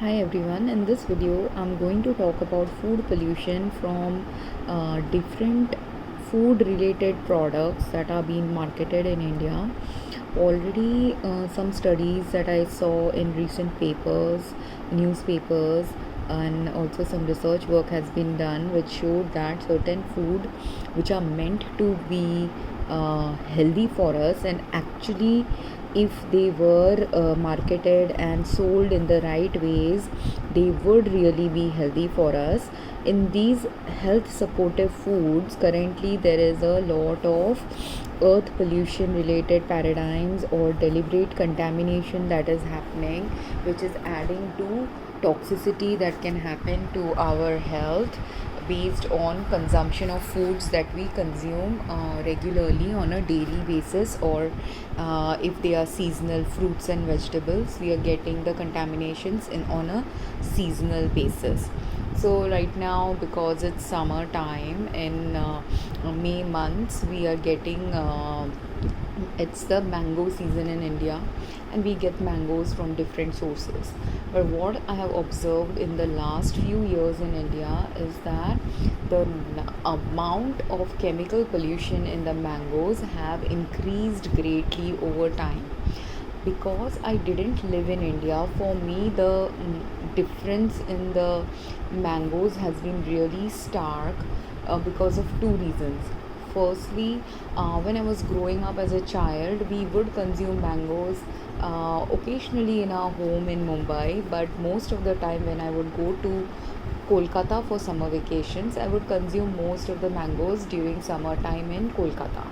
Hi everyone, in this video I'm going to talk about food pollution from different food related products that are being marketed in India. Already some studies that I saw in recent papers, newspapers, and also some research work has been done which showed that certain food which are meant to be healthy for us, and actually if they were marketed and sold in the right ways, they would really be healthy for us. In these health supportive foods, currently there is a lot of earth pollution related paradigms or deliberate contamination that is happening, which is adding to toxicity that can happen to our health based on consumption of foods that we consume regularly on a daily basis, or if they are seasonal fruits and vegetables, we are getting the contaminations in on a seasonal basis. So right now, because it's summer time, in May months we are getting it's the mango season in India, and we get mangoes from different sources. But what I have observed in the last few years in India is that the amount of chemical pollution in the mangoes have increased greatly over time. Because I didn't live in India, for me the difference in the mangoes has been really stark because of two reasons. Firstly, when I was growing up as a child, we would consume mangoes occasionally in our home in Mumbai, but most of the time when I would go to Kolkata for summer vacations, I would consume most of the mangoes during summertime in Kolkata.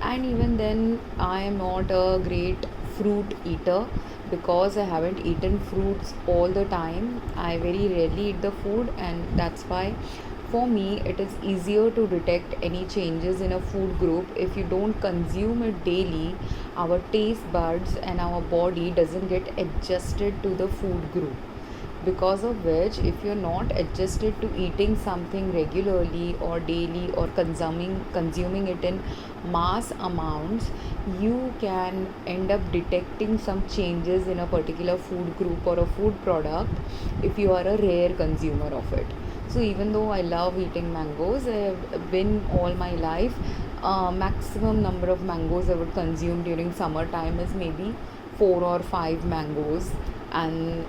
And even then, I am not a great fruit eater because I haven't eaten fruits all the time. I very rarely eat the food, and that's why for me it is easier to detect any changes in a food group if you don't consume it daily. Our taste buds and our body doesn't get adjusted to the food group, because of which if you're not adjusted to eating something regularly or daily, or consuming it in mass amounts, you can end up detecting some changes in a particular food group or a food product if you are a rare consumer of it. So even though I love eating mangoes, I have been all my life, maximum number of mangoes I would consume during summertime is maybe 4 or 5 mangoes. And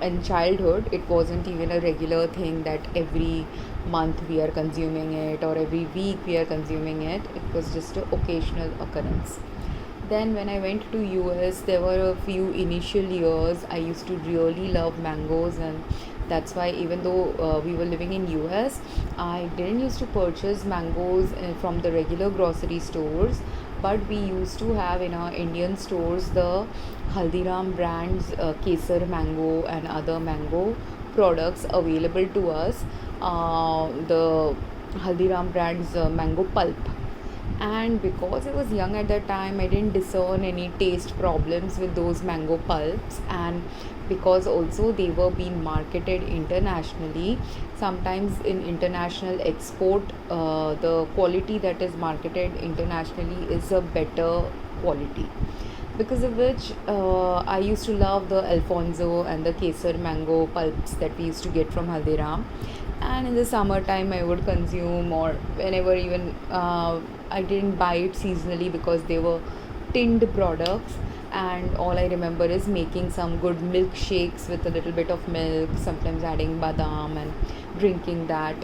in childhood it wasn't even a regular thing that every month we are consuming it or every week we are consuming it. It was just an occasional occurrence. Then when I went to US, there were a few initial years I used to really love mangoes, and that's why even though we were living in US, I didn't used to purchase mangoes from the regular grocery stores, but we used to have in our Indian stores the Haldiram brands Kesar mango and other mango products available to us. The Haldiram brands mango pulp. And because I was young at that time, I didn't discern any taste problems with those mango pulps. And because also they were being marketed internationally, sometimes in international export, the quality that is marketed internationally is a better quality, because of which I used to love the Alfonso and the Kesar mango pulps that we used to get from Haldiram. And in the summertime, I would consume, or whenever even I didn't buy it seasonally because they were tinned products. And all I remember is making some good milkshakes with a little bit of milk, sometimes adding badam, and drinking that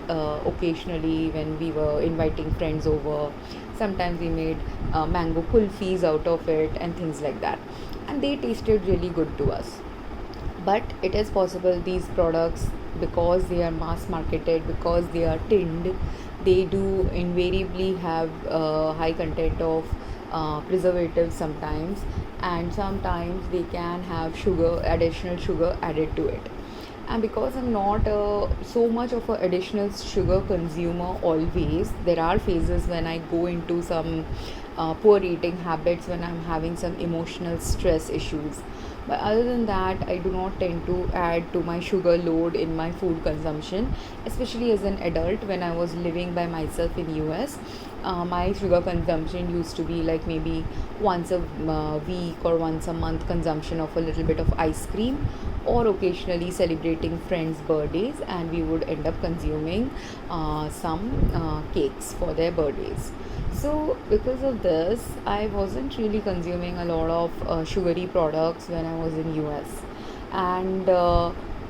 occasionally when we were inviting friends over. Sometimes we made mango kulfis out of it and things like that, and they tasted really good to us. But it is possible these products, because they are mass marketed, because they are tinned, they do invariably have high content of preservatives sometimes, and sometimes they can have sugar, additional sugar added to it. And because I'm not so much of an additional sugar consumer always, there are phases when I go into some poor eating habits when I'm having some emotional stress issues. But other than that, I do not tend to add to my sugar load in my food consumption, especially as an adult. When I was living by myself in US, my sugar consumption used to be like maybe once a week or once a month consumption of a little bit of ice cream, or occasionally celebrating friends' birthdays, and we would end up consuming some cakes for their birthdays. So because of this, I wasn't really consuming a lot of sugary products when I was in US, and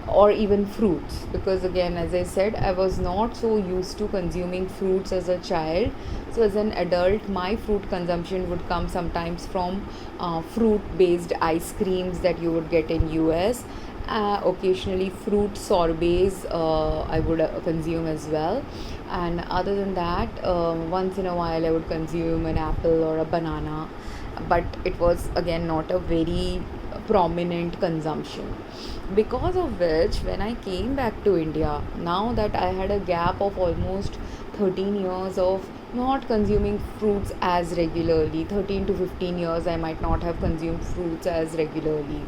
or even fruits, because again, as I said, I was not so used to consuming fruits as a child. So as an adult, my fruit consumption would come sometimes from fruit based ice creams that you would get in US. Occasionally fruit sorbets I would consume as well, and other than that, once in a while I would consume an apple or a banana, but it was again not a very prominent consumption. Because of which, when I came back to India, now that I had a gap of almost 13 years of not consuming fruits as regularly, 13 to 15 years I might not have consumed fruits as regularly.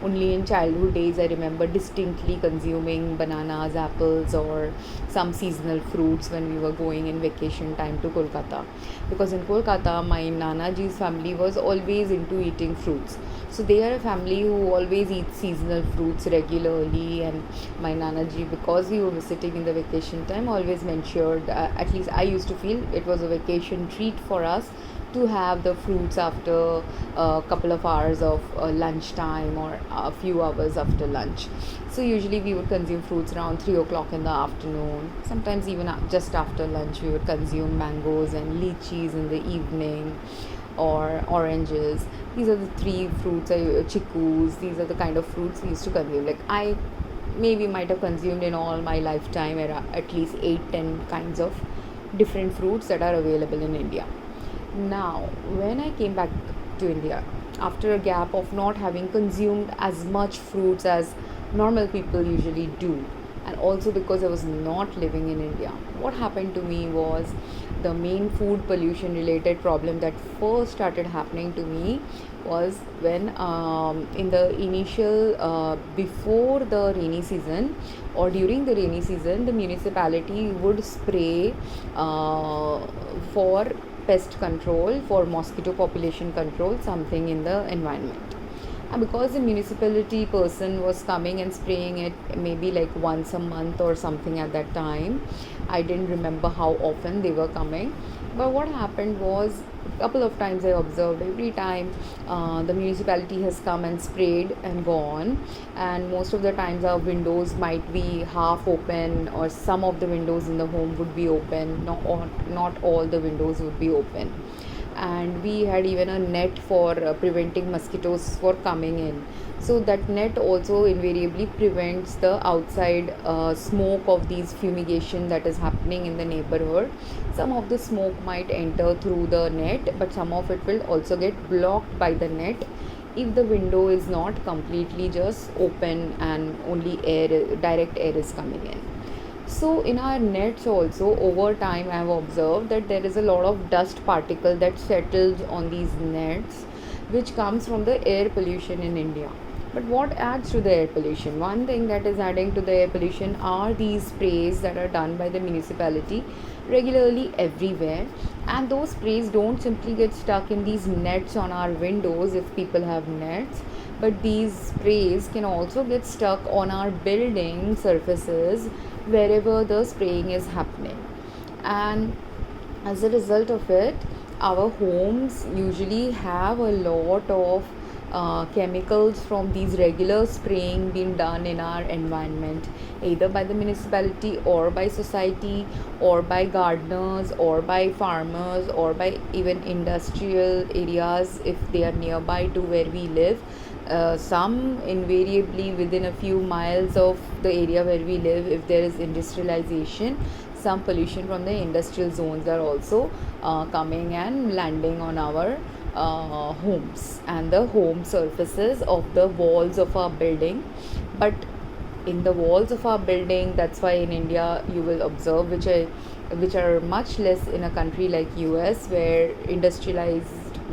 Only in childhood days I remember distinctly consuming bananas, apples, or some seasonal fruits when we were going in vacation time to Kolkata. Because in Kolkata, my Nana ji's family was always into eating fruits. So they are a family who always eat seasonal fruits regularly, and my Nana ji, because we were visiting in the vacation time, always mentioned, at least I used to feel it was a vacation treat for us to have the fruits after a couple of hours of lunchtime or a few hours after lunch. So usually we would consume fruits around 3 o'clock in the afternoon. Sometimes even just after lunch we would consume mangoes and lychees in the evening, or oranges. These are the three fruits, chickus. These are the kind of fruits we used to consume. Like I maybe might have consumed in all my lifetime at least 8-10 kinds of different fruits that are available in India. Now, when I came back to India, after a gap of not having consumed as much fruits as normal people usually do, and also because I was not living in India, what happened to me was the main food pollution related problem that first started happening to me was when in the initial before the rainy season or during the rainy season, the municipality would spray for pest control, for mosquito population control, something in the environment. And because the municipality person was coming and spraying it maybe like once a month or something at that time, I didn't remember how often they were coming. But what happened was, a couple of times I observed, every time the municipality has come and sprayed and gone, and most of the times our windows might be half open, or some of the windows in the home would be open, not all the windows would be open. And we had even a net for preventing mosquitoes for coming in. So that net also invariably prevents the outside smoke of these fumigation that is happening in the neighborhood. Some of the smoke might enter through the net, but some of it will also get blocked by the net if the window is not completely just open and only direct air is coming in. So in our nets also, over time I have observed that there is a lot of dust particle that settles on these nets, which comes from the air pollution in India. But what adds to the air pollution? One thing that is adding to the air pollution are these sprays that are done by the municipality regularly everywhere, and those sprays don't simply get stuck in these nets on our windows if people have nets, but these sprays can also get stuck on our building surfaces wherever the spraying is happening. And as a result of it, our homes usually have a lot of chemicals from these regular spraying being done in our environment, either by the municipality or by society or by gardeners or by farmers or by even industrial areas if they are nearby to where we live. Some invariably within a few miles of the area where we live, if there is industrialization, some pollution from the industrial zones are also coming and landing on our homes and the home surfaces of the walls of our building. But in the walls of our building, that's why in India you will observe, which are much less in a country like US, where industrialized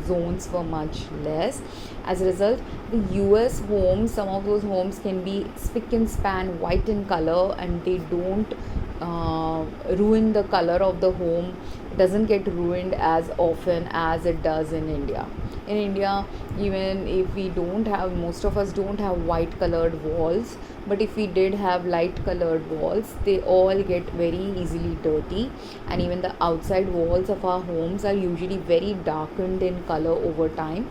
zones were much less. As a result, the US homes, some of those homes can be spick and span white in color, and they don't ruin the color of the home. It doesn't get ruined as often as it does in India. In India, even if we don't have, most of us don't have white colored walls, but if we did have light colored walls, they all get very easily dirty, and even the outside walls of our homes are usually very darkened in color over time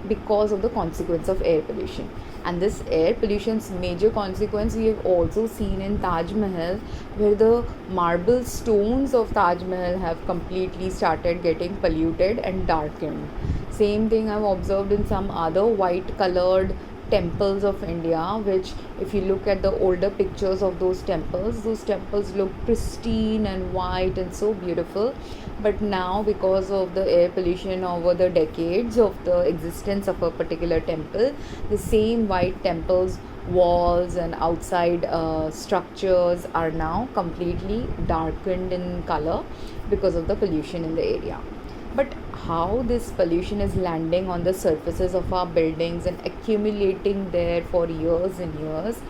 because of the consequence of air pollution. And this air pollution's major consequence we have also seen in Taj Mahal, where the marble stones of Taj Mahal have completely started getting polluted and darkened. Same thing I've observed in some other white colored temples of India, which, if you look at the older pictures of those temples look pristine and white and so beautiful. But now, because of the air pollution over the decades of the existence of a particular temple, the same white temples walls and outside structures are now completely darkened in color because of the pollution in the area. But how this pollution is landing on the surfaces of our buildings and accumulating there for years and years,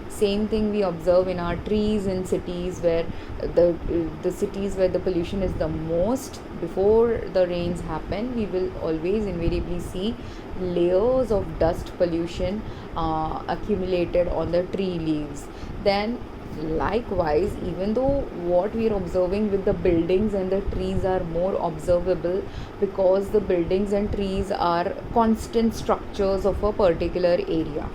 same thing we observe in our trees in cities, where the cities where the pollution is the most. Before the rains happen, we will always invariably see layers of dust pollution accumulated on the tree leaves. Then likewise, even though what we are observing with the buildings and the trees are more observable, because the buildings and trees are constant structures of a particular area,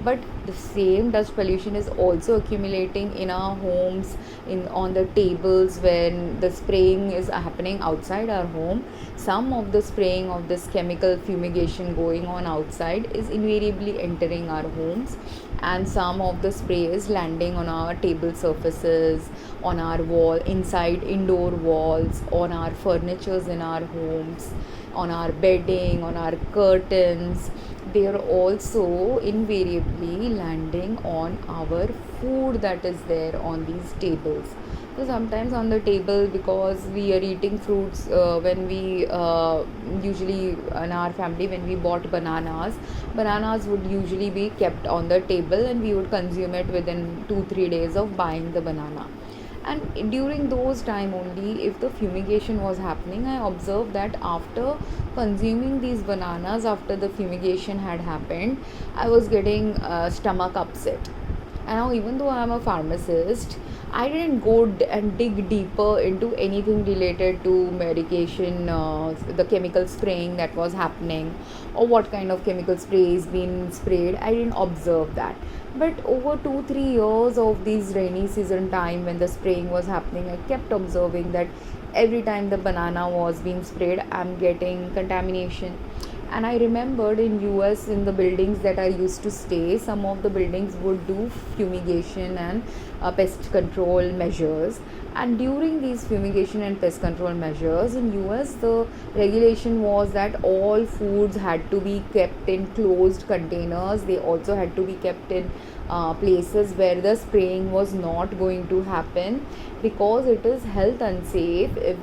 but the same dust pollution is also accumulating in our homes, in on the tables when the spraying is happening outside our home. Some of the spraying of this chemical fumigation going on outside is invariably entering our homes, and some of the spray is landing on our table surfaces, on our wall, inside indoor walls, on our furnitures in our homes, on our bedding, on our curtains. They are also invariably landing on our food that is there on these tables. So sometimes on the table, because we are eating fruits, when we usually in our family, when we bought bananas would usually be kept on the table, and we would consume it within 2-3 days of buying the banana. And during those time only, if the fumigation was happening, I observed that after consuming these bananas, after the fumigation had happened, I was getting stomach upset. And now, even though I am a pharmacist, I didn't go and dig deeper into anything related to medication, the chemical spraying that was happening, or what kind of chemical spray is being sprayed. I didn't observe that. But over 2-3 years of these rainy season time, when the spraying was happening, I kept observing that every time the banana was being sprayed, I'm getting contamination. And I remembered in US, in the buildings that I used to stay, some of the buildings would do fumigation and pest control measures. And during these fumigation and pest control measures in US, the regulation was that all foods had to be kept in closed containers. They also had to be kept in places where the spraying was not going to happen, because it is health unsafe if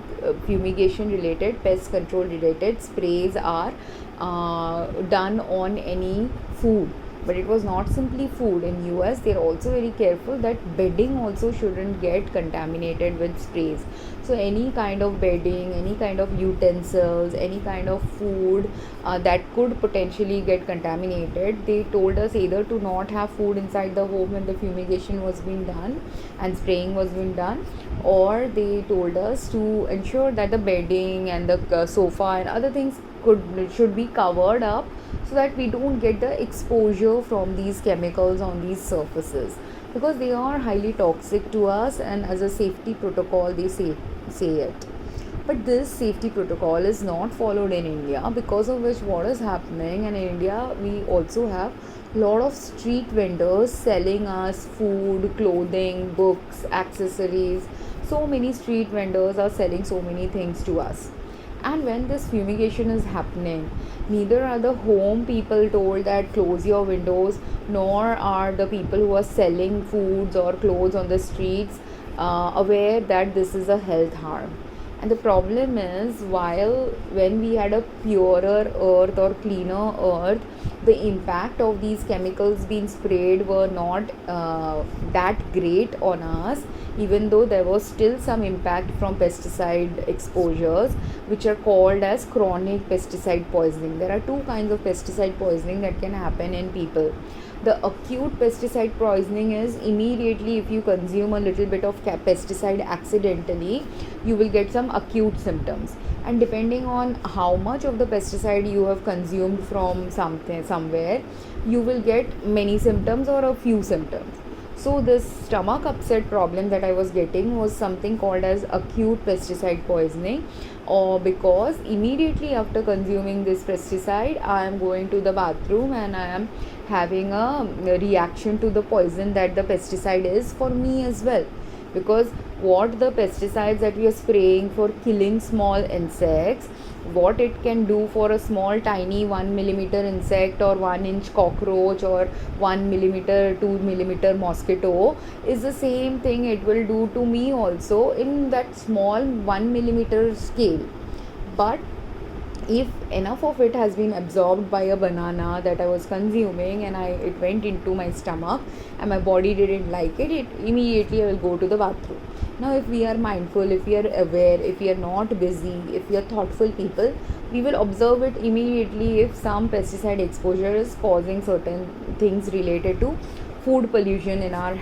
fumigation related, pest control related sprays are done on any food. But it was not simply food. In US, they are also very careful that bedding also shouldn't get contaminated with sprays. So any kind of bedding, any kind of utensils, any kind of food that could potentially get contaminated, they told us either to not have food inside the home when the fumigation was being done and spraying was being done, or they told us to ensure that the bedding and the sofa and other things should be covered up, so that we don't get the exposure from these chemicals on these surfaces, because they are highly toxic to us, and as a safety protocol they say it. But this safety protocol is not followed in India, because of which what is happening in India, we also have a lot of street vendors selling us food, clothing, books, accessories. So many street vendors are selling so many things to us. And when this fumigation is happening, neither are the home people told that close your windows, nor are the people who are selling foods or clothes on the streets aware that this is a health harm. And the problem is, while when we had a purer earth or cleaner earth, the impact of these chemicals being sprayed were not that great on us, even though there was still some impact from pesticide exposures, which are called as chronic pesticide poisoning. There are two kinds of pesticide poisoning that can happen in people. The acute pesticide poisoning is immediately if you consume a little bit of pesticide accidentally, you will get some acute symptoms, and depending on how much of the pesticide you have consumed from somewhere, you will get many symptoms or a few symptoms. So this stomach upset problem that I was getting was something called as acute pesticide poisoning, or because immediately after consuming this pesticide, I am going to the bathroom and I am having a reaction to the poison that the pesticide is for me as well. Because what the pesticides that we are spraying for killing small insects, what it can do for a small tiny 1 millimeter insect or 1 inch cockroach or 1 millimeter 2 millimeter mosquito, is the same thing it will do to me also in that small 1 millimeter scale. But if enough of it has been absorbed by a banana that I was consuming and it went into my stomach and my body didn't like it, immediately I will go to the bathroom. Now if we are mindful, if we are aware, if we are not busy, if we are thoughtful people, we will observe it immediately if some pesticide exposure is causing certain things related to food pollution in our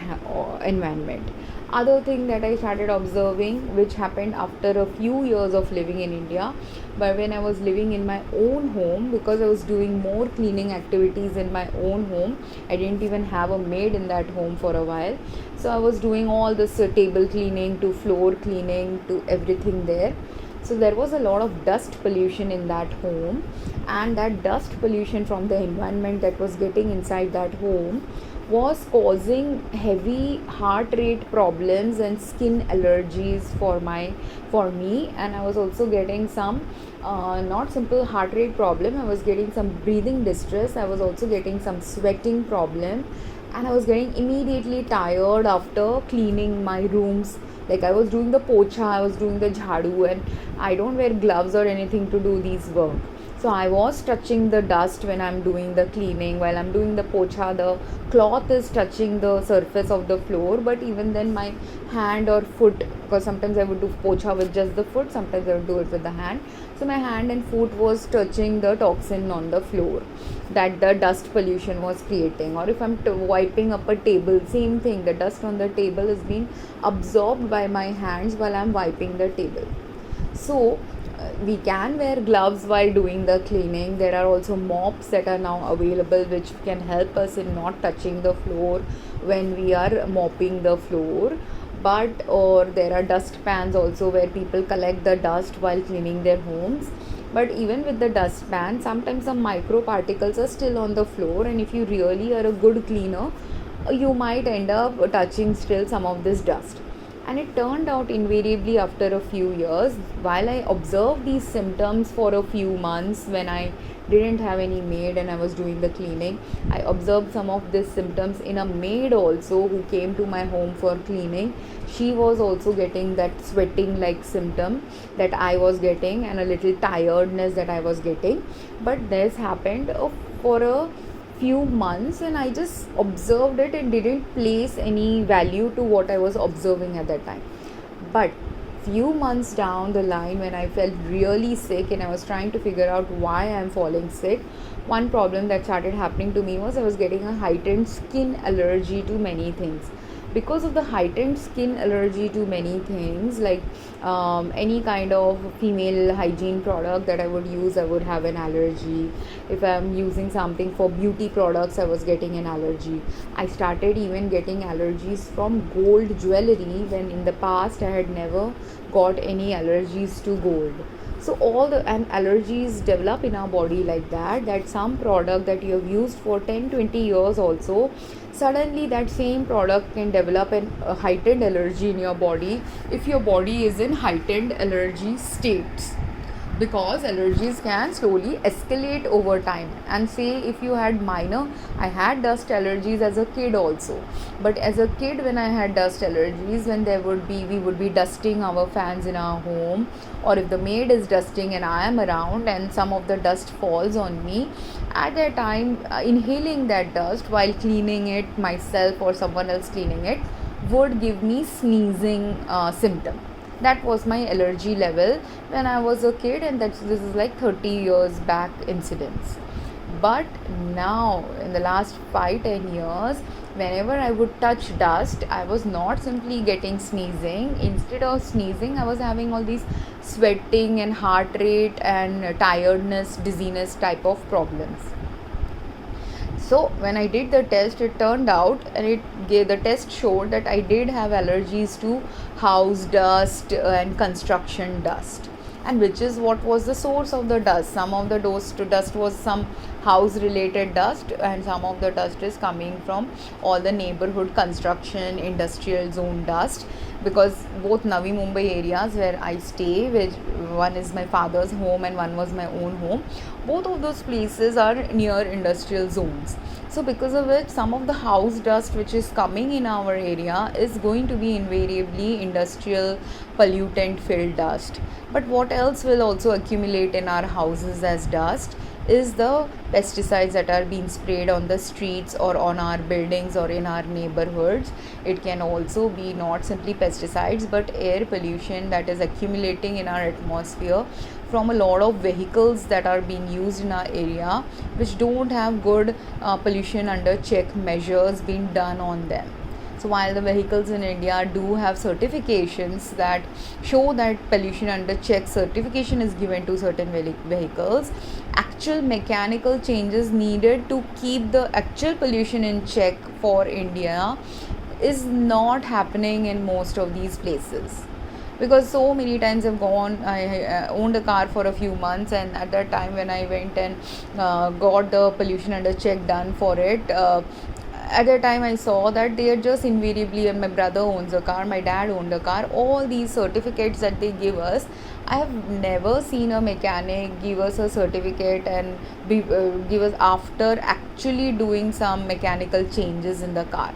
environment. Other thing that I started observing, which happened after a few years of living in India, but when I was living in my own home, because I was doing more cleaning activities in my own home, I didn't even have a maid in that home for a while. So I was doing all this table cleaning to floor cleaning to everything there. So there was a lot of dust pollution in that home, and that dust pollution from the environment that was getting inside that home was causing heavy heart rate problems and skin allergies for me. And I was also getting some not simple heart rate problem, I was getting some breathing distress, I was also getting some sweating problem, and I was getting immediately tired after cleaning my rooms. Like I was doing the pocha, I was doing the jhadu, and I don't wear gloves or anything to do these work. So I was touching the dust when I'm doing the cleaning. While I'm doing the pocha, the cloth is touching the surface of the floor, but even then my hand or foot, because sometimes I would do pocha with just the foot, sometimes I would do it with the hand. So my hand and foot was touching the toxin on the floor that the dust pollution was creating. Or if I'm wiping up a table, same thing, the dust on the table is being absorbed by my hands while I'm wiping the table. So we can wear gloves while doing the cleaning. There are also mops that are now available which can help us in not touching the floor when we are mopping the floor. But or there are dust pans also where people collect the dust while cleaning their homes. But even with the dust pan, sometimes some micro particles are still on the floor, and if you really are a good cleaner, you might end up touching still some of this dust. And it turned out invariably after a few years, while I observed these symptoms for a few months when I didn't have any maid and I was doing the cleaning, I observed some of these symptoms in a maid also who came to my home for cleaning. She was also getting that sweating like symptom that I was getting and a little tiredness that I was getting. But this happened for a few months, and I just observed it and didn't place any value to what I was observing at that time. But few months down the line, when I felt really sick and I was trying to figure out why I am falling sick, one problem that started happening to me was I was getting a heightened skin allergy to many things. Because of the heightened skin allergy to many things, like any kind of female hygiene product that I would use, I would have an allergy. If I'm using something for beauty products, I was getting an allergy. I started even getting allergies from gold jewelry when in the past I had never got any allergies to gold. So all the allergies develop in our body like that some product that you have used for 10-20 years also, suddenly that same product can develop a heightened allergy in your body if your body is in heightened allergy states. because allergies can slowly escalate over time. And say if you had minor, I had dust allergies as a kid also, but as a kid when I had dust allergies, when we would be dusting our fans in our home, or if the maid is dusting and I am around and some of the dust falls on me, at that time inhaling that dust while cleaning it myself or someone else cleaning it would give me sneezing symptom. That was my allergy level when I was a kid, and this is like 30 years back incidents. But now in the last 5-10 years, whenever I would touch dust, I was not simply getting sneezing. Instead of sneezing, I was having all these sweating and heart rate and tiredness, dizziness type of problems. So when I did the test, it turned out, and the test showed that I did have allergies to house dust and construction dust, and which is what was the source of the dust. Some of the dust was some house related dust, and some of the dust is coming from all the neighborhood construction industrial zone dust, because both Navi Mumbai areas where I stay, which one is my father's home and one was my own home, both of those places are near industrial zones. So because of which, some of the house dust which is coming in our area is going to be invariably industrial pollutant filled dust. But what else will also accumulate in our houses as dust is the pesticides that are being sprayed on the streets or on our buildings or in our neighborhoods. It can also be not simply pesticides but air pollution that is accumulating in our atmosphere from a lot of vehicles that are being used in our area, which don't have good pollution under check measures being done on them. So while the vehicles in India do have certifications that show that pollution under check certification is given to certain vehicles, actual mechanical changes needed to keep the actual pollution in check for India is not happening in most of these places. Because so many times I owned a car for a few months, and at that time when I went and got the pollution under check done for it, at that time I saw that they are just invariably, and my brother owns a car, my dad owned a car, all these certificates that they give us, I have never seen a mechanic give us a certificate and give us after actually doing some mechanical changes in the car.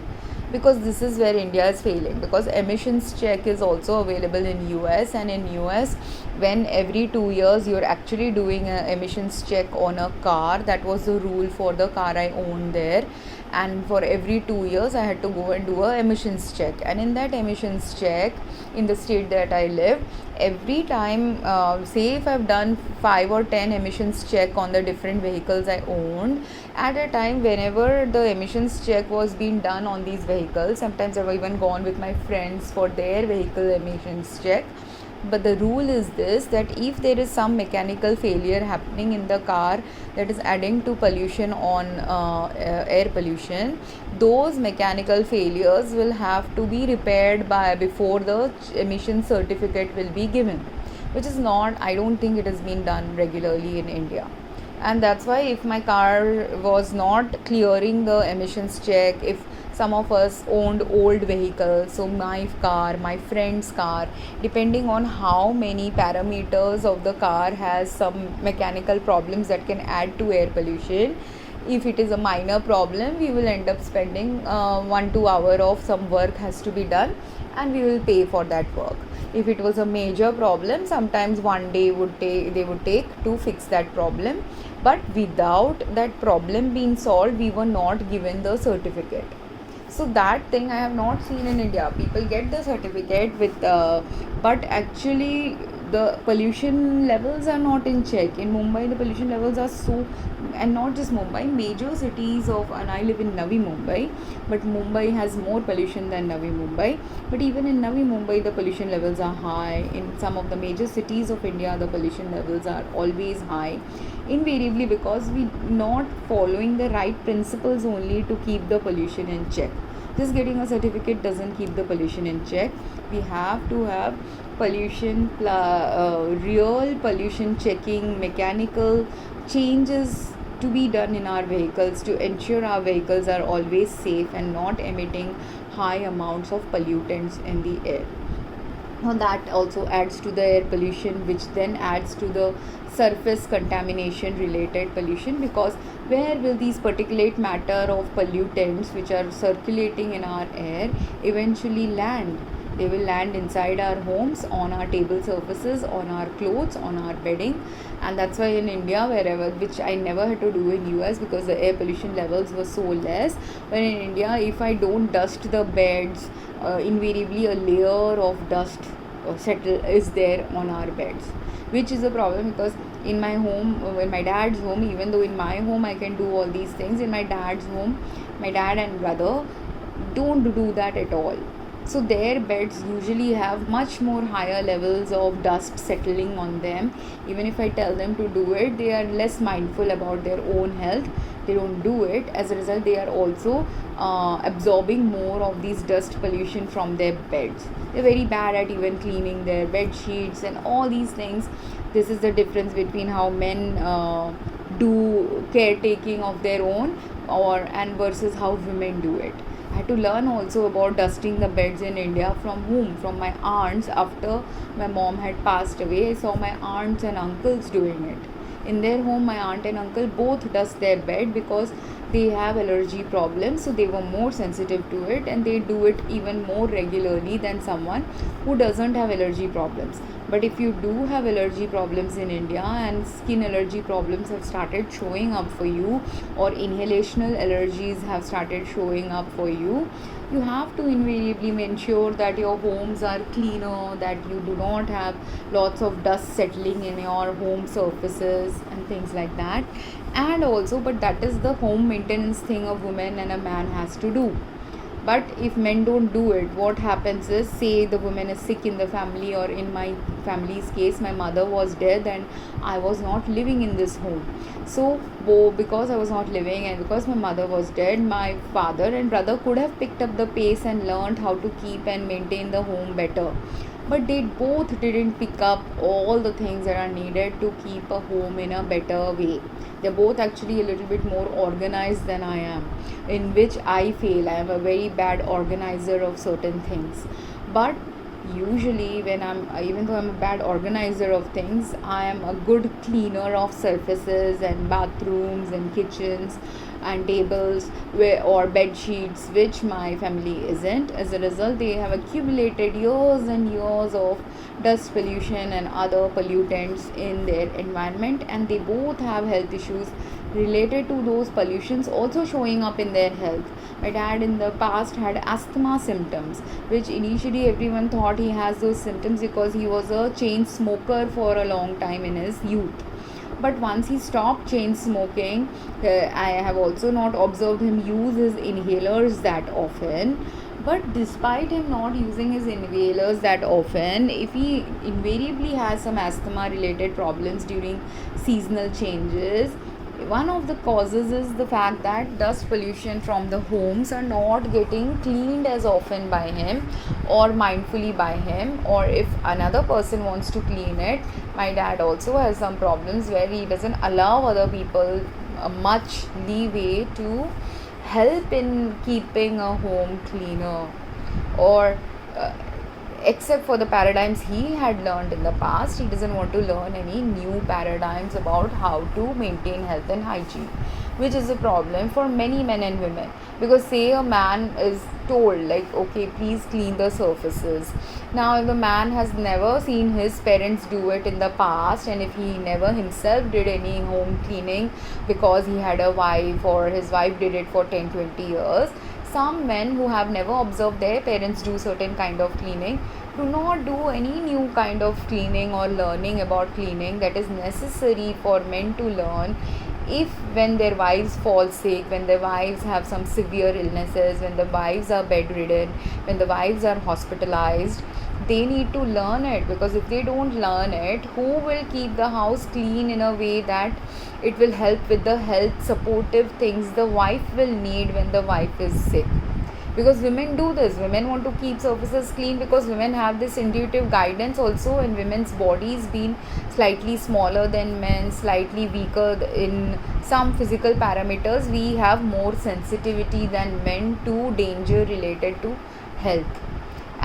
Because this is where India is failing, because emissions check is also available in US, and in US when every 2 years you're actually doing an emissions check on a car. That was the rule for the car I owned there, and for every 2 years I had to go and do a emissions check. And in that emissions check, in the state that I live, every time say if I've done 5 or 10 emissions check on the different vehicles I owned, at a time whenever the emissions check was being done on these vehicles, sometimes I've even gone with my friends for their vehicle emissions check. But the rule is this, that if there is some mechanical failure happening in the car that is adding to pollution on air pollution, those mechanical failures will have to be repaired before the emission certificate will be given, which is not, I don't think it has been done regularly in India. And that's why if my car was not clearing the emissions check, if some of us owned old vehicles, so my car, my friend's car, depending on how many parameters of the car has some mechanical problems that can add to air pollution, if it is a minor problem, we will end up spending 1-2 hours of some work has to be done, and we will pay for that work. If it was a major problem, sometimes one day they would take to fix that problem, but without that problem being solved, we were not given the certificate. So that thing I have not seen in India. People get the certificate with but actually the pollution levels are not in check. In Mumbai, the pollution levels are so, and not just Mumbai, major cities of, and I live in Navi Mumbai, but Mumbai has more pollution than Navi Mumbai. But even in Navi Mumbai, the pollution levels are high. In some of the major cities of India, the pollution levels are always high, invariably because we not following the right principles only to keep the pollution in check. Just getting a certificate doesn't keep the pollution in check. We have to have pollution, real pollution checking, mechanical changes to be done in our vehicles to ensure our vehicles are always safe and not emitting high amounts of pollutants in the air. Now that also adds to the air pollution, which then adds to the surface contamination related pollution, because where will these particulate matter of pollutants which are circulating in our air eventually land? They will land inside our homes, on our table surfaces, on our clothes, on our bedding. And that's why in India, wherever, which I never had to do in US because the air pollution levels were so less, but in India, if I don't dust the beds, invariably a layer of dust settle is there on our beds, which is a problem. Because in my home, in my dad's home, even though in my home I can do all these things, in my dad's home, my dad and brother don't do that at all. So their beds usually have much more higher levels of dust settling on them. Even if I tell them to do it, they are less mindful about their own health. They don't do it. As a result, they are also absorbing more of these dust pollution from their beds. They're very bad at even cleaning their bed sheets and all these things. This is the difference between how men do caretaking of their own, and versus how women do it. I had to learn also about dusting the beds in India from whom? From my aunts. After my mom had passed away, I saw my aunts and uncles doing it. In their home, my aunt and uncle both dust their bed because they have allergy problems, so they were more sensitive to it, and they do it even more regularly than someone who doesn't have allergy problems. But if you do have allergy problems in India and skin allergy problems have started showing up for you, or inhalational allergies have started showing up for you, you have to invariably ensure that your homes are cleaner, that you do not have lots of dust settling in your home surfaces and things like that. And also, but that is the home maintenance thing a woman and a man has to do. But if men don't do it, what happens is, say the woman is sick in the family, or in my family's case, my mother was dead and I was not living in this home. So because I was not living and because my mother was dead, my father and brother could have picked up the pace and learned how to keep and maintain the home better. But they both didn't pick up all the things that are needed to keep a home in a better way. They're both actually a little bit more organized than I am, in which I fail. I am a very bad organizer of certain things. But usually, even though I'm a bad organizer of things, I am a good cleaner of surfaces and bathrooms and kitchens and tables or bed sheets, which my family isn't. As a result, they have accumulated years and years of dust pollution and other pollutants in their environment, and they both have health issues related to those pollutions also showing up in their health. My dad in the past had asthma symptoms, which initially everyone thought he has those symptoms because he was a chain smoker for a long time in his youth. But once he stopped chain smoking, I have also not observed him use his inhalers that often. But despite him not using his inhalers that often, if he invariably has some asthma related problems during seasonal changes, one of the causes is the fact that dust pollution from the homes are not getting cleaned as often by him or mindfully by him. Or if another person wants to clean it, my dad also has some problems where he doesn't allow other people much leeway to help in keeping a home cleaner, or except for the paradigms he had learned in the past, he doesn't want to learn any new paradigms about how to maintain health and hygiene, which is a problem for many men and women. Because say a man is told like, okay, please clean the surfaces. Now if the man has never seen his parents do it in the past, and if he never himself did any home cleaning because he had a wife or his wife did it for 10-20 years, some men who have never observed their parents do certain kind of cleaning do not do any new kind of cleaning or learning about cleaning that is necessary for men to learn. If when their wives fall sick, when their wives have some severe illnesses, when the wives are bedridden, when the wives are hospitalized, they need to learn it. Because if they don't learn it, who will keep the house clean in a way that it will help with the health supportive things the wife will need when the wife is sick? Because women do this, women want to keep surfaces clean because women have this intuitive guidance also, and women's bodies being slightly smaller than men, slightly weaker in some physical parameters, we have more sensitivity than men to danger related to health.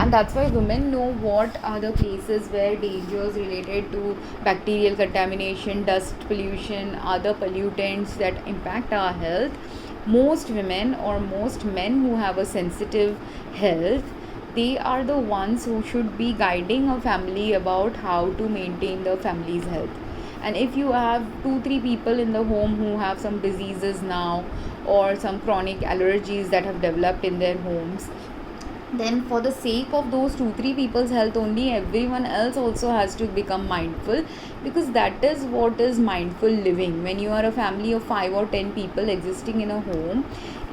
And that's why women know what are the places where dangers related to bacterial contamination, dust pollution, other pollutants that impact our health. Most women or most men who have a sensitive health, they are the ones who should be guiding a family about how to maintain the family's health. And if you have 2 3 people in the home who have some diseases now, or some chronic allergies that have developed in their homes, then for the sake of those 2 3 people's health only, everyone else also has to become mindful, because that is what is mindful living. When you are a family of 5 or 10 people existing in a home,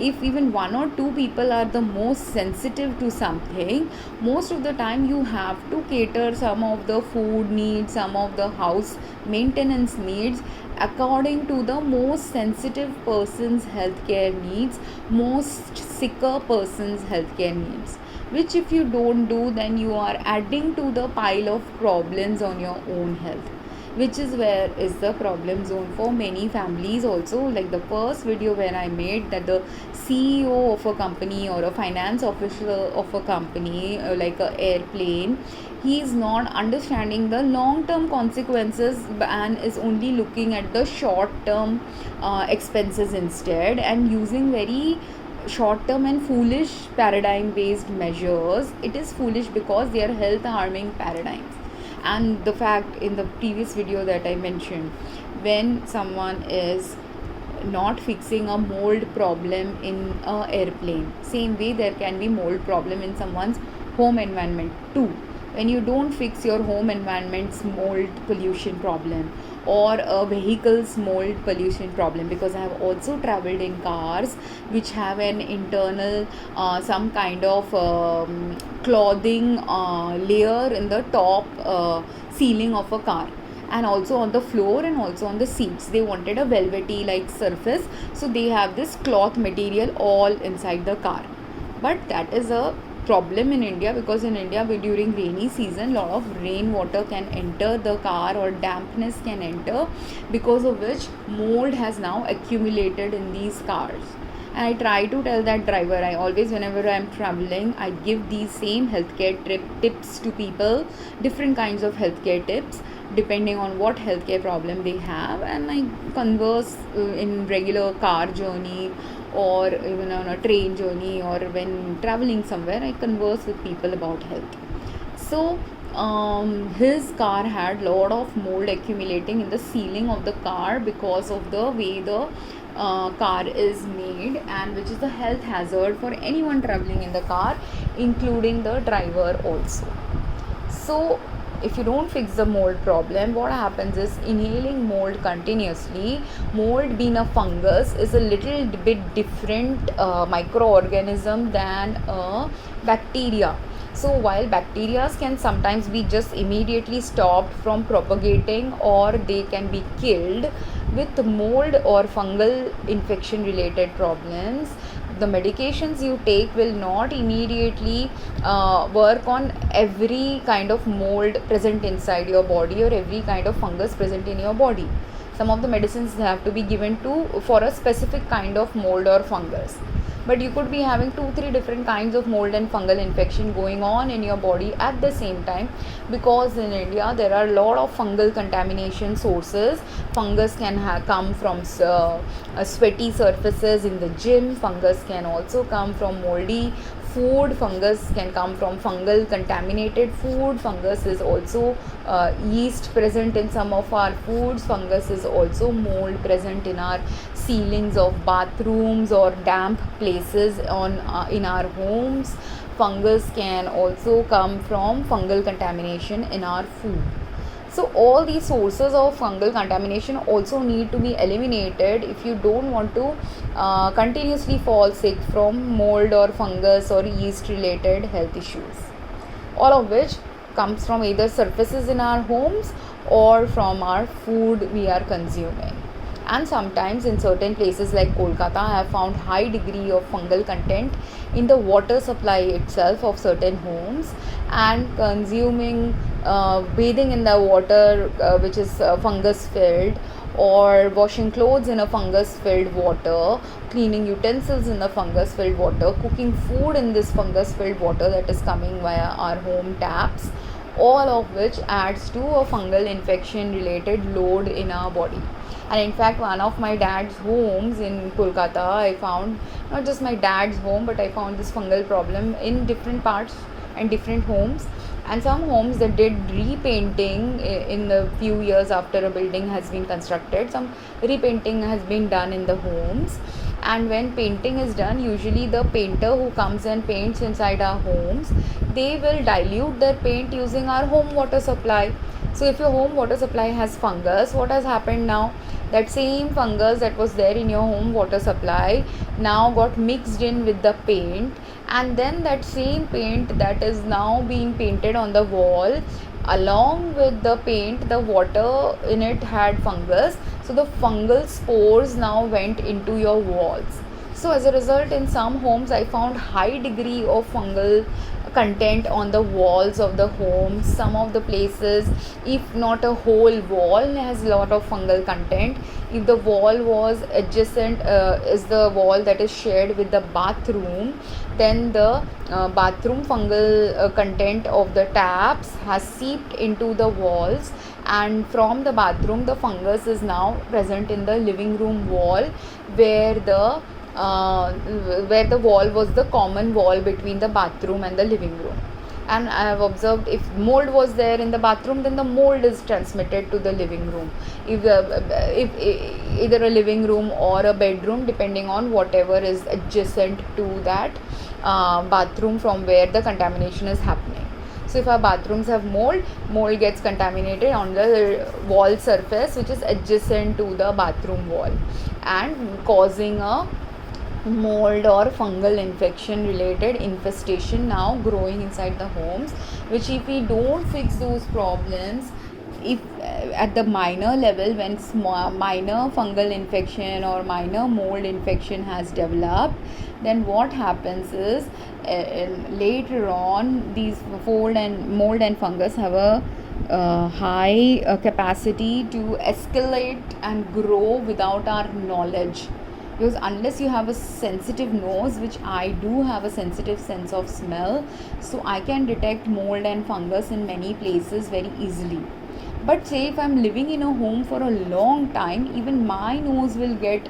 if even 1 or 2 people are the most sensitive to something, most of the time you have to cater some of the food needs, some of the house maintenance needs according to the most sensitive person's healthcare needs, most sicker person's healthcare needs, which if you don't do, then you are adding to the pile of problems on your own health, which is where is the problem zone for many families also. Like the first video where I made, that the CEO of a company or a finance officer of a company, like a airplane, he is not understanding the long term consequences and is only looking at the short term expenses instead, and using very short term and foolish paradigm based measures. It is foolish because they are health harming paradigms. And the fact in the previous video that I mentioned, when someone is not fixing a mold problem in a airplane, same way there can be mold problem in someone's home environment too. When you don't fix your home environment's mold pollution problem, or a vehicle's mold pollution problem, because I have also traveled in cars which have an internal some kind of clothing layer in the top ceiling of a car, and also on the floor and also on the seats. They wanted a velvety like surface, so they have this cloth material all inside the car. But that is a problem in India, because in India during rainy season, lot of rainwater can enter the car or dampness can enter, because of which mold has now accumulated in these cars. And I try to tell that driver, I always, whenever I am traveling, I give these same healthcare tips to people, different kinds of healthcare tips depending on what healthcare problem they have. And I converse in regular car journey, or even on a train journey, or when traveling somewhere, I converse with people about health. So his car had lot of mold accumulating in the ceiling of the car because of the way the car is made, and which is a health hazard for anyone traveling in the car, including the driver also. So if you don't fix the mold problem, what happens is, inhaling mold continuously, mold being a fungus is a little bit different microorganism than a bacteria. So while bacteria can sometimes be just immediately stopped from propagating, or they can be killed, with mold or fungal infection related problems, the medications you take will not immediately work on every kind of mold present inside your body, or every kind of fungus present in your body. Some of the medicines have to be given to for a specific kind of mold or fungus, but you could be having 2 3 different kinds of mold and fungal infection going on in your body at the same time, because in India there are a lot of fungal contamination sources. Fungus can come from sweaty surfaces in the gym, fungus can also come from moldy food, fungus can come from fungal contaminated food, fungus is also yeast present in some of our foods, fungus is also mold present in our ceilings of bathrooms or damp places on in our homes. Fungus can also come from fungal contamination in our food. So all these sources of fungal contamination also need to be eliminated if you don't want to continuously fall sick from mold or fungus or yeast related health issues, all of which comes from either surfaces in our homes or from our food we are consuming. And sometimes in certain places like Kolkata, I have found high degree of fungal content in the water supply itself of certain homes, and consuming bathing in the water which is fungus filled, or washing clothes in a fungus filled water, cleaning utensils in the fungus filled water, cooking food in this fungus filled water that is coming via our home taps, all of which adds to a fungal infection related load in our body. And in fact, one of my dad's homes in Kolkata, I found, not just my dad's home, but I found this fungal problem in different parts and different homes. And some homes that did repainting in the few years after a building has been constructed, some repainting has been done in the homes. And when painting is done, usually the painter who comes and paints inside our homes, they will dilute their paint using our home water supply. So if your home water supply has fungus, what has happened now? That same fungus that was there in your home water supply now got mixed in with the paint, and then that same paint that is now being painted on the wall, along with the paint, the water in it had fungus, so the fungal spores now went into your walls. So as a result, in some homes I found high degree of fungal content on the walls of the home. Some of the places, if not a whole wall, has a lot of fungal content. If the wall was adjacent, is the wall that is shared with the bathroom, then the bathroom fungal content of the taps has seeped into the walls, and from the bathroom the fungus is now present in the living room wall, where the wall was the common wall between the bathroom and the living room. And I have observed, if mold was there in the bathroom, then the mold is transmitted to the living room. If either a living room or a bedroom, depending on whatever is adjacent to that bathroom from where the contamination is happening. So if our bathrooms have mold gets contaminated on the wall surface which is adjacent to the bathroom wall, and causing a mold or fungal infection related infestation now growing inside the homes, which if we don't fix those problems, if at the minor level, when minor fungal infection or minor mold infection has developed, then what happens is later on these mold and fungus have a high capacity to escalate and grow without our knowledge. Because unless you have a sensitive nose, which I do have a sensitive sense of smell, so I can detect mold and fungus in many places very easily. But say if I'm living in a home for a long time, even my nose will get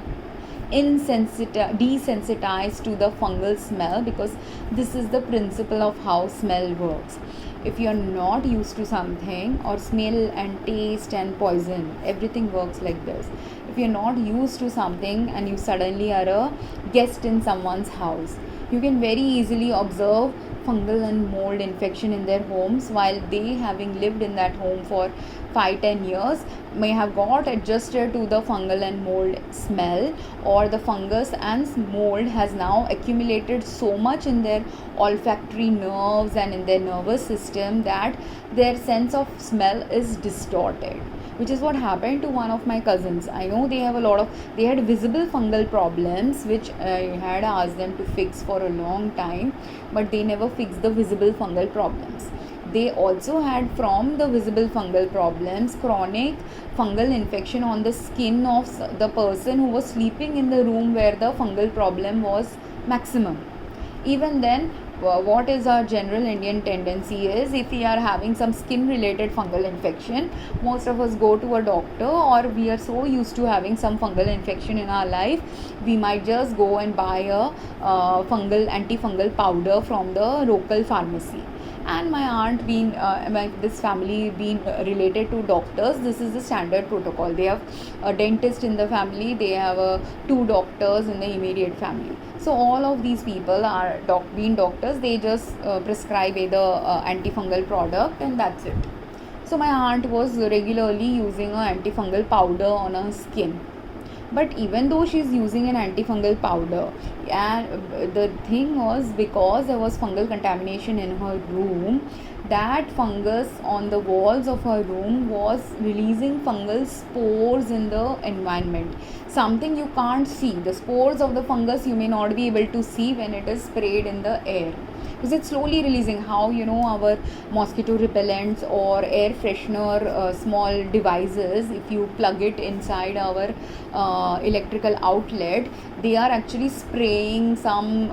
desensitized to the fungal smell, because this is the principle of how smell works. If you're not used to something, or smell and taste and poison, everything works like this. If you're not used to something and you suddenly are a guest in someone's house, you can very easily observe fungal and mold infection in their homes, while they, having lived in that home for 5-10 years, may have got adjusted to the fungal and mold smell, or the fungus and mold has now accumulated so much in their olfactory nerves and in their nervous system that their sense of smell is distorted, which is what happened to one of my cousins. I know they had visible fungal problems, which I had asked them to fix for a long time, but they never fixed the visible fungal problems. They also had, from the visible fungal problems, chronic fungal infection on the skin of the person who was sleeping in the room where the fungal problem was maximum. Even then, what is our general Indian tendency is, if we are having some skin related fungal infection, most of us go to a doctor, or we are so used to having some fungal infection in our life, we might just go and buy a antifungal powder from the local pharmacy. And my aunt this family being related to doctors, this is the standard protocol. They have a dentist in the family, they have 2 doctors in the immediate family. So all of these people are being doctors, they just prescribe either antifungal product, and that's it. So my aunt was regularly using an antifungal powder on her skin. But even though she's using an antifungal powder, and the thing was, because there was fungal contamination in her room, that fungus on the walls of her room was releasing fungal spores in the environment. Something you can't see. The spores of the fungus you may not be able to see when it is sprayed in the air. because it's slowly releasing. How, our mosquito repellents or air freshener small devices, if you plug it inside our electrical outlet, they are actually spraying some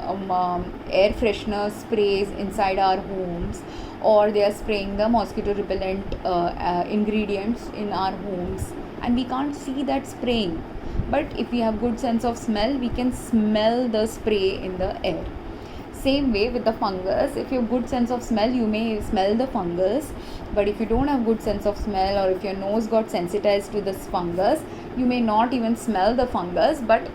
air freshener sprays inside our homes, or they are spraying the mosquito repellent ingredients in our homes, and we can't see that spraying. But if we have good sense of smell, we can smell the spray in the air. Same way with the fungus, if you have good sense of smell, you may smell the fungus. But if you don't have good sense of smell, or if your nose got sensitized to this fungus, you may not even smell the fungus, but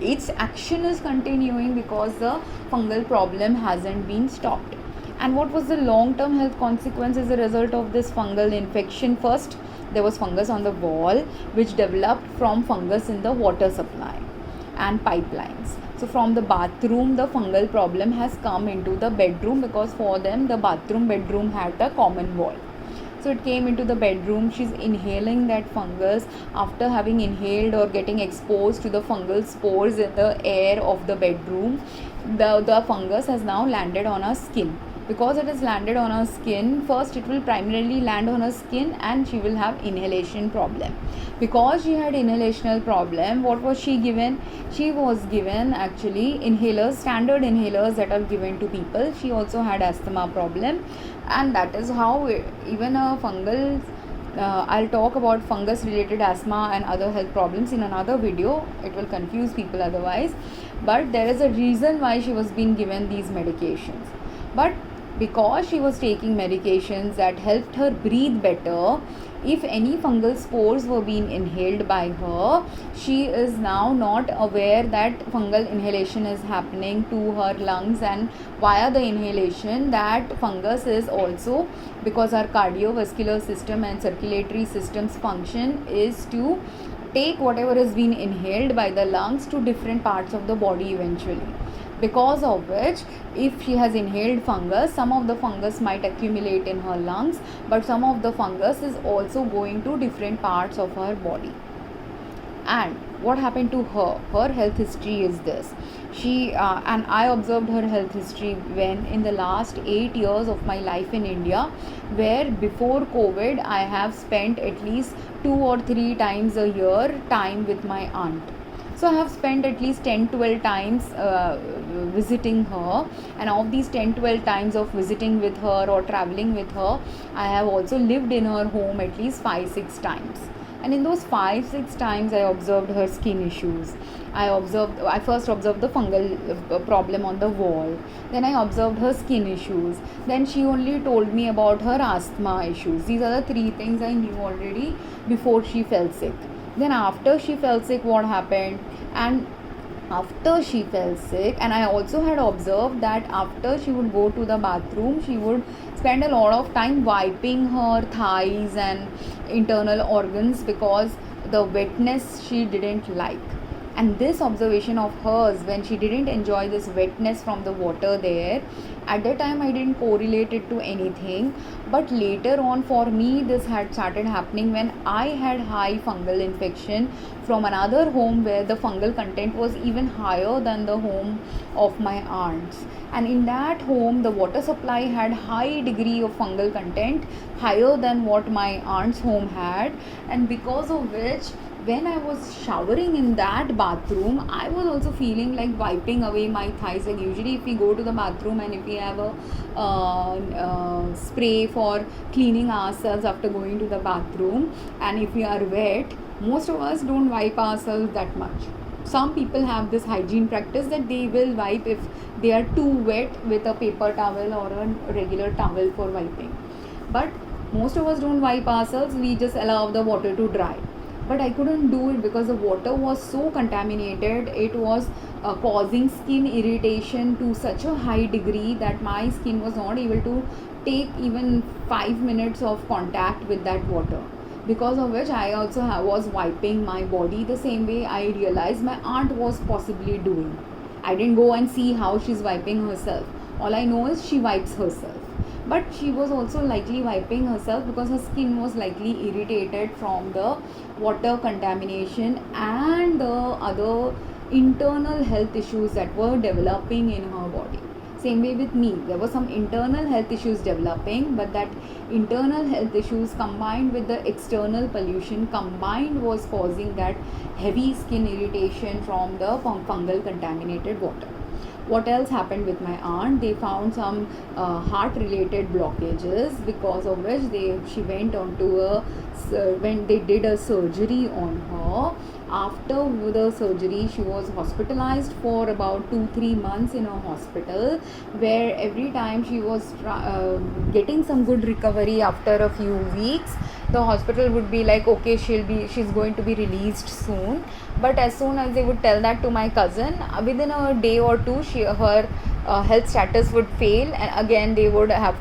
its action is continuing because the fungal problem hasn't been stopped. And what was the long term health consequence as a result of this fungal infection? First, there was fungus on the wall, which developed from fungus in the water supply and pipelines. So from the bathroom, the fungal problem has come into the bedroom, because for them the bedroom had a common wall. So it came into the bedroom. She's inhaling that fungus. After having inhaled or getting exposed to the fungal spores in the air of the bedroom, the fungus has now landed on her skin. Because it has landed on her skin, first it will primarily land on her skin, and she will have inhalation problem. Because she had inhalational problem, what was she given? She was given actually inhalers, standard inhalers that are given to people. She also had asthma problem, and that is how even a fungal I'll talk about fungus related asthma and other health problems in another video. It will confuse people otherwise, but there is a reason why she was being given these medications. But because she was taking medications that helped her breathe better, if any fungal spores were being inhaled by her, she is now not aware that fungal inhalation is happening to her lungs, and via the inhalation that fungus is also, because our cardiovascular system and circulatory system's function is to take whatever has been inhaled by the lungs to different parts of the body eventually. Because of which, if she has inhaled fungus, some of the fungus might accumulate in her lungs, but some of the fungus is also going to different parts of her body. And what happened to her? Her health history is this. And I observed her health history when in the last 8 years of my life in India, where before COVID I have spent at least 2 or 3 times a year time with my aunt. So I have spent at least 10-12 times visiting her, and of these 10-12 times of visiting with her or traveling with her, I have also lived in her home at least 5-6 times. And in those 5-6 times, I observed her skin issues. I first observed the fungal problem on the wall. Then I observed her skin issues. Then she only told me about her asthma issues. These are the 3 things I knew already before she fell sick. Then after she fell sick, what happened? And after she fell sick, and I also had observed that after she would go to the bathroom, she would spend a lot of time wiping her thighs and internal organs, because the wetness she didn't like. And this observation of hers, when she didn't enjoy this wetness from the water there, at that time I didn't correlate it to anything. But later on, for me, this had started happening when I had high fungal infection from another home where the fungal content was even higher than the home of my aunts. And in that home, the water supply had high degree of fungal content, higher than what my aunt's home had. And because of which, when I was showering in that bathroom, I was also feeling like wiping away my thighs. Like usually if we go to the bathroom and if we have a spray for cleaning ourselves after going to the bathroom, and if we are wet, most of us don't wipe ourselves that much. Some people have this hygiene practice that they will wipe if they are too wet with a paper towel or a regular towel for wiping. But most of us don't wipe ourselves, we just allow the water to dry. But I couldn't do it because the water was so contaminated. It was causing skin irritation to such a high degree that my skin was not able to take even 5 minutes of contact with that water. Because of which I also was wiping my body the same way I realized my aunt was possibly doing. I didn't go and see how she's wiping herself. All I know is she wipes herself. But she was also likely wiping herself because her skin was likely irritated from the water contamination and the other internal health issues that were developing in her body. Same way with me, there were some internal health issues developing, but that internal health issues combined with the external pollution combined was causing that heavy skin irritation from the fungal contaminated water. What else happened with my aunt? They found some heart related blockages, because of which she went on to when they did a surgery on her. After the surgery, she was hospitalized for about 2-3 months in a hospital, where every time she was getting some good recovery. After a few weeks, the hospital would be like, okay, she's going to be released soon. But as soon as they would tell that to my cousin, within a day or two, her health status would fail, and again they would have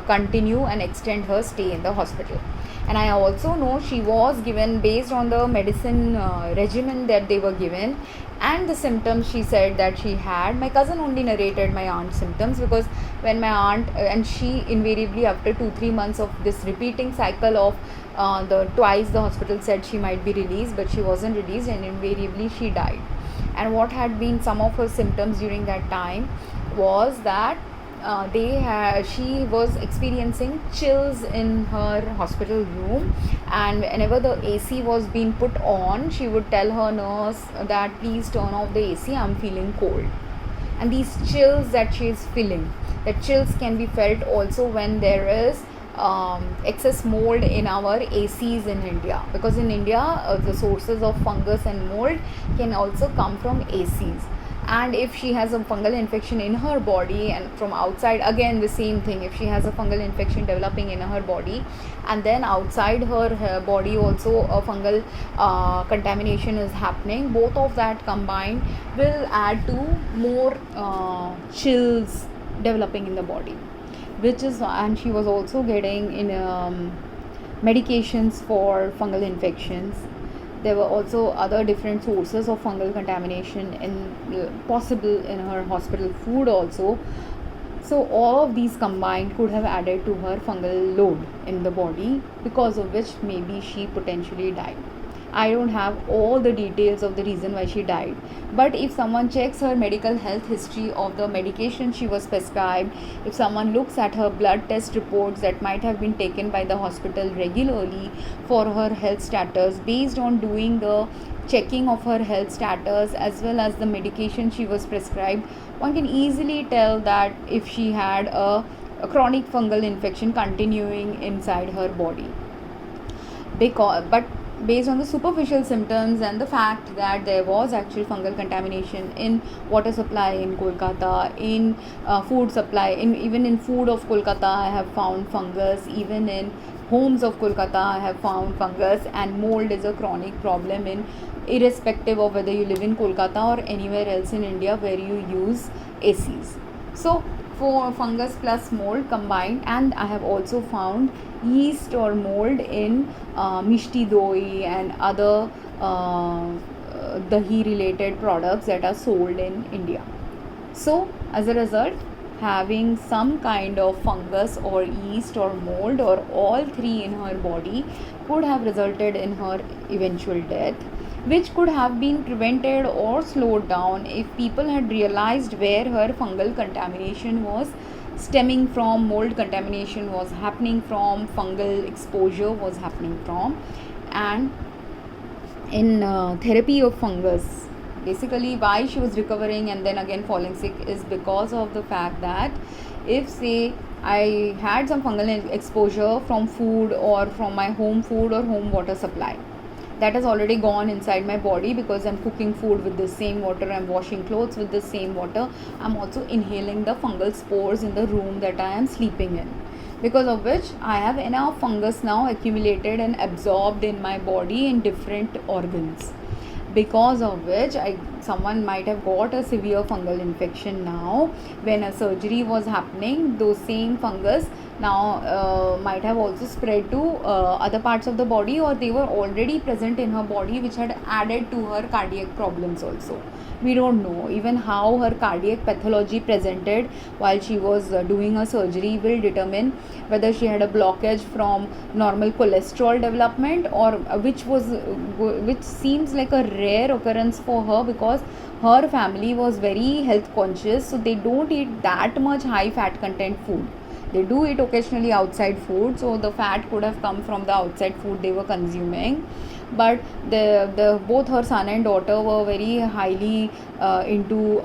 continue and extend her stay in the hospital. And I also know she was given, based on the medicine regimen that they were given and the symptoms she said that she had. My cousin only narrated my aunt's symptoms, because when my aunt and she invariably, after 2-3 months of this repeating cycle of twice the hospital said she might be released, but she wasn't released, and invariably she died. And what had been some of her symptoms during that time was that she was experiencing chills in her hospital room, and whenever the AC was being put on, she would tell her nurse that please turn off the AC, I'm feeling cold. And these chills that she is feeling, the chills can be felt also when there is excess mold in our ACs in India, because in India the sources of fungus and mold can also come from ACs. And if she has a fungal infection in her body, and from outside, again the same thing, if she has a fungal infection developing in her body, and then outside her body also a fungal contamination is happening, both of that combined will add to more chills developing in the body, and she was also getting in medications for fungal infections. There were also other different sources of fungal contamination possible in her hospital food also. So all of these combined could have added to her fungal load in the body, because of which maybe she potentially died. I don't have all the details of the reason why she died, but if someone checks her medical health history of the medication she was prescribed, if someone looks at her blood test reports that might have been taken by the hospital regularly for her health status, based on doing the checking of her health status as well as the medication she was prescribed, one can easily tell that if she had a chronic fungal infection continuing inside her body. But based on the superficial symptoms and the fact that there was actual fungal contamination in water supply in Kolkata, in food supply, even in food of Kolkata I have found fungus, even in homes of Kolkata I have found fungus, and mold is a chronic problem irrespective of whether you live in Kolkata or anywhere else in India where you use ACs. So for fungus plus mold combined, and I have also found yeast or mold in mishti doi and other dahi related products that are sold in India. So as a result, having some kind of fungus or yeast or mold or all three in her body could have resulted in her eventual death, which could have been prevented or slowed down if people had realized where her fungal contamination was stemming from, mold contamination was happening from, fungal exposure was happening from. And in therapy of fungus, basically why she was recovering and then again falling sick is because of the fact that if, say, I had some fungal exposure from food or from my home food or home water supply, that has already gone inside my body because I'm cooking food with the same water, I'm washing clothes with the same water, I'm also inhaling the fungal spores in the room that I am sleeping in, because of which I have enough fungus now accumulated and absorbed in my body in different organs, because of which someone might have got a severe fungal infection now. When a surgery was happening, those same fungus now might have also spread to other parts of the body, or they were already present in her body, which had added to her cardiac problems also. We don't know even how her cardiac pathology presented while she was doing a surgery will determine whether she had a blockage from normal cholesterol development, or which seems like a rare occurrence for her, because because her family was very health conscious, so they don't eat that much high fat content food. They do eat occasionally outside food, so the fat could have come from the outside food they were consuming. But the both her son and daughter were very highly into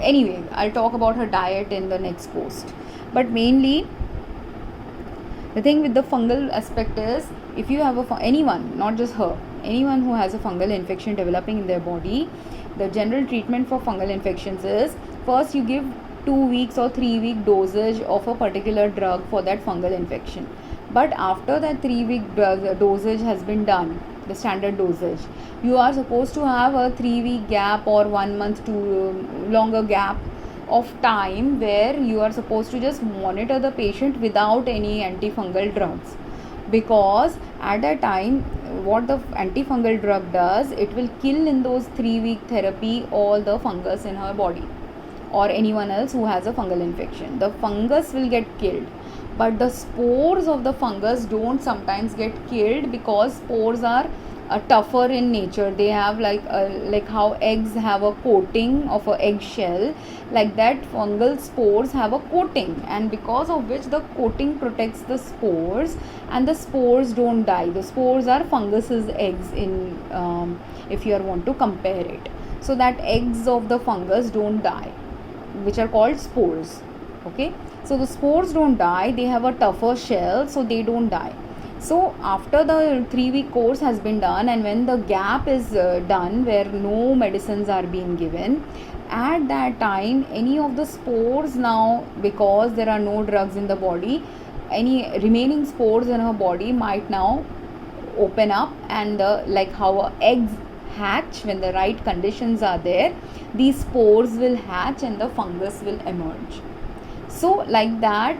anyway, I'll talk about her diet in the next post. But mainly, the thing with the fungal aspect is, if you have anyone, not just her, anyone who has a fungal infection developing in their body, the general treatment for fungal infections is, first you give 2 weeks or 3 week dosage of a particular drug for that fungal infection. But after that 3 week dosage has been done, the standard dosage, you are supposed to have a 3 week gap or 1 month to longer gap of time where you are supposed to just monitor the patient without any antifungal drugs, because at that time what the antifungal drug does, it will kill in those 3 week therapy all the fungus in her body or anyone else who has a fungal infection. The fungus will get killed, but the spores of the fungus don't sometimes get killed, because spores are tougher in nature. They have like how eggs have a coating of a eggshell, like that fungal spores have a coating, and because of which the coating protects the spores and the spores don't die. The spores are fungus's eggs in if you want to compare it, so that eggs of the fungus don't die, which are called spores. Okay, so the spores don't die, they have a tougher shell, so they don't die. So after the 3 week course has been done, and when the gap is done where no medicines are being given, at that time any of the spores, now because there are no drugs in the body, any remaining spores in her body might now open up, and like how eggs hatch when the right conditions are there, these spores will hatch and the fungus will emerge. So like that,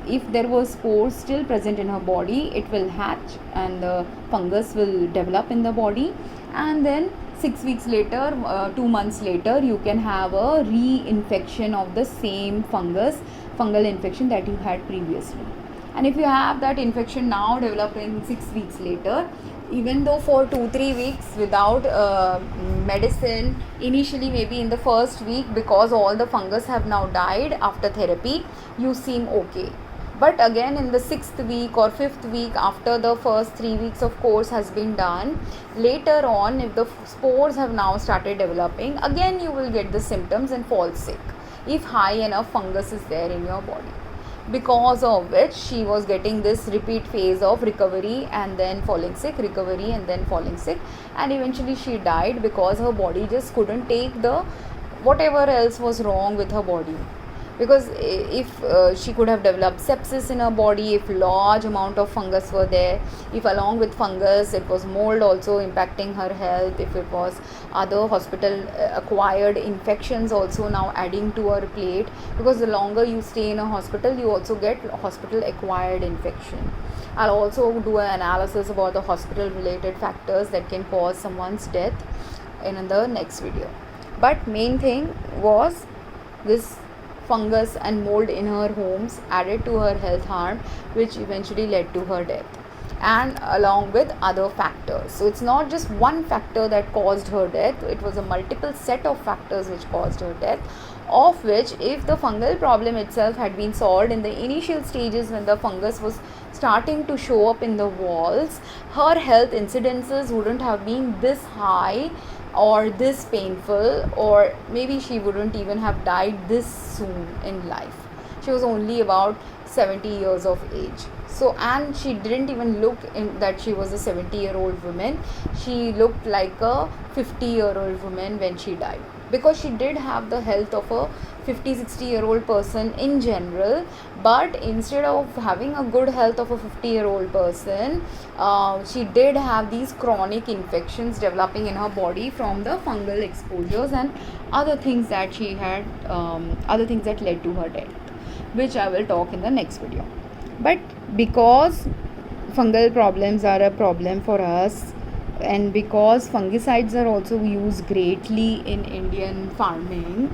if there were spores still present in her body, it will hatch and the fungus will develop in the body, and then 6 weeks later, 2 months later, you can have a reinfection of the same fungal infection that you had previously. And if you have that infection now developing 6 weeks later, even though for 2-3 weeks without medicine, initially maybe in the first week, because all the fungus have now died after therapy, you seem okay. But again in the 6th week or 5th week, after the first 3 weeks of course has been done, later on if the spores have now started developing, again you will get the symptoms and fall sick if high enough fungus is there in your body. Because of which she was getting this repeat phase of recovery and then falling sick, recovery and then falling sick, and eventually she died because her body just couldn't take the whatever else was wrong with her body. Because if she could have developed sepsis in her body, if large amount of fungus were there, if along with fungus it was mold also impacting her health, if it was other hospital acquired infections also now adding to her plate, because the longer you stay in a hospital, you also get hospital acquired infection. I'll also do an analysis about the hospital related factors that can cause someone's death in the next video. But main thing was this fungus and mold in her homes added to her health harm, which eventually led to her death, and along with other factors. So it's not just one factor that caused her death, it was a multiple set of factors which caused her death, of which if the fungal problem itself had been solved in the initial stages when the fungus was starting to show up in the walls, her health incidences wouldn't have been this high or this painful, or maybe she wouldn't even have died this soon in life. She was only about 70 years of age. So, and she didn't even look in that she was a 70-year-old woman. She looked like a 50-year-old woman when she died, because she did have the health of a 50-60-year-old person in general, but instead of having a good health of a 50-year-old person, she did have these chronic infections developing in her body from the fungal exposures and other things that she had, other things that led to her death, which I will talk in the next video. But because fungal problems are a problem for us, and because fungicides are also used greatly in Indian farming,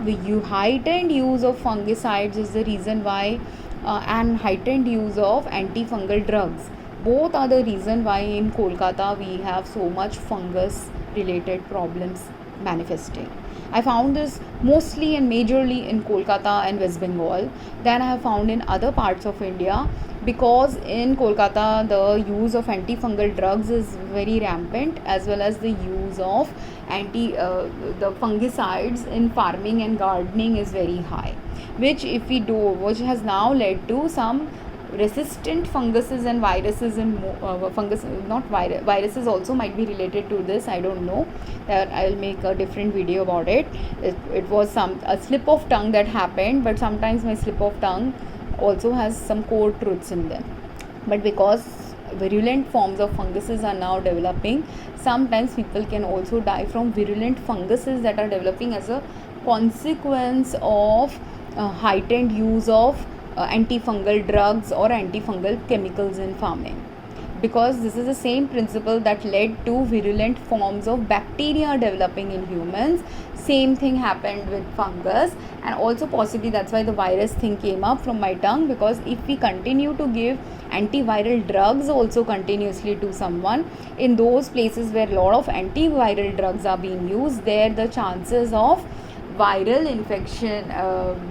the heightened use of fungicides is the reason why, and heightened use of antifungal drugs Both are the reason why in Kolkata we have so much fungus related problems manifesting. I found this mostly and majorly in Kolkata and West Bengal. Then I have found in other parts of India, because in Kolkata the use of antifungal drugs is very rampant, as well as the use of the fungicides in farming and gardening is very high, which has now led to some resistant funguses and viruses and fungus, not viruses also might be related to this, I don't know, that I'll make a different video about it. It was a slip of tongue that happened, but sometimes my slip of tongue also has some core truths in them. But because virulent forms of funguses are now developing, sometimes people can also die from virulent funguses that are developing as a consequence of heightened use of antifungal drugs or antifungal chemicals in farming, because this is the same principle that led to virulent forms of bacteria developing in humans. Same thing happened with fungus, and also possibly that's why the virus thing came up from my tongue, because if we continue to give antiviral drugs also continuously to someone, in those places where a lot of antiviral drugs are being used, there the chances of viral infection,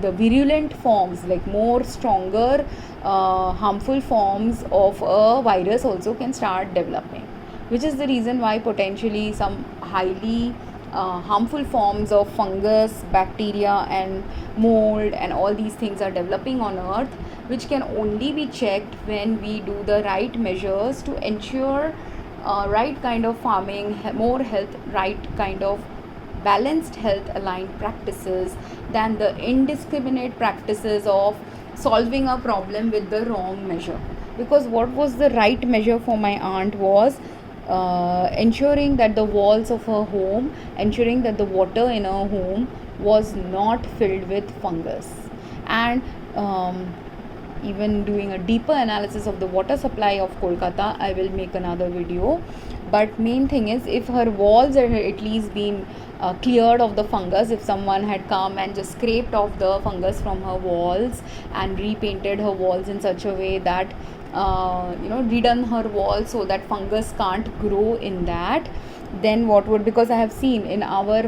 the virulent forms, like more stronger harmful forms of a virus also can start developing, which is the reason why potentially some highly harmful forms of fungus, bacteria and mold and all these things are developing on earth, which can only be checked when we do the right measures to ensure right kind of farming, more health, right kind of balanced health aligned practices than the indiscriminate practices of solving a problem with the wrong measure. Because what was the right measure for my aunt was ensuring that the walls of her home, ensuring that the water in her home was not filled with fungus, and even doing a deeper analysis of the water supply of Kolkata. I will make another video. But main thing is, if her walls are at least been cleared of the fungus, if someone had come and just scraped off the fungus from her walls and repainted her walls in such a way that redone her walls so that fungus can't grow in that, then what would, because I have seen in our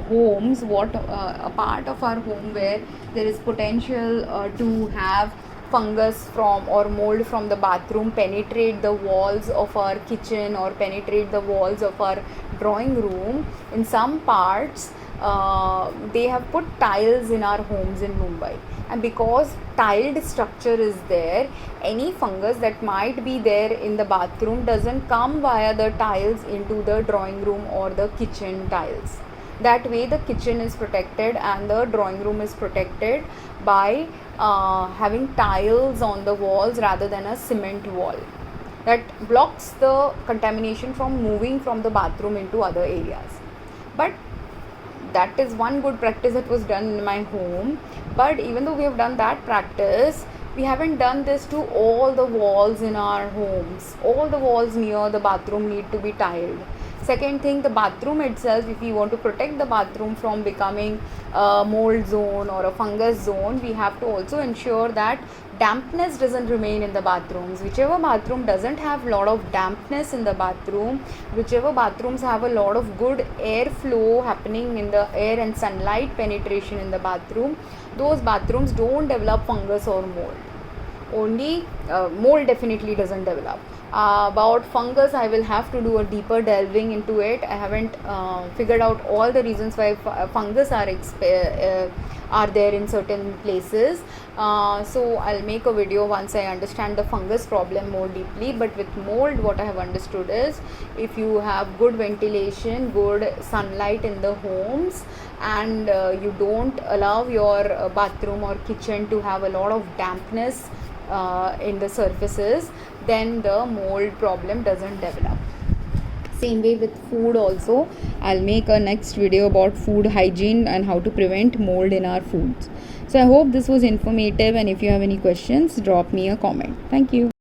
homes what a part of our home where there is potential to have fungus from or mold from the bathroom penetrate the walls of our kitchen or penetrate the walls of our drawing room. In some parts they have put tiles in our homes in Mumbai, and because tiled structure is there, any fungus that might be there in the bathroom doesn't come via the tiles into the drawing room or the kitchen tiles. That way the kitchen is protected and the drawing room is protected by having tiles on the walls rather than a cement wall. That blocks the contamination from moving from the bathroom into other areas. But that is one good practice that was done in my home. But even though we have done that practice, we haven't done this to all the walls in our homes. All the walls near the bathroom need to be tiled. Second thing, the bathroom itself, if we want to protect the bathroom from becoming a mold zone or a fungus zone, we have to also ensure that dampness doesn't remain in the bathrooms. Whichever bathroom doesn't have a lot of dampness in the bathroom, whichever bathrooms have a lot of good airflow happening in the air and sunlight penetration in the bathroom, those bathrooms don't develop fungus or mold. Only mold definitely doesn't develop. About fungus, I will have to do a deeper delving into it. I haven't figured out all the reasons why fungus are there in certain places. So I'll make a video once I understand the fungus problem more deeply. But with mold, what I have understood is, if you have good ventilation, good sunlight in the homes, and you don't allow your bathroom or kitchen to have a lot of dampness in the surfaces, then the mold problem doesn't develop. Same way with food also. I'll make a next video about food hygiene and how to prevent mold in our foods. So I hope this was informative, and if you have any questions, drop me a comment. Thank you.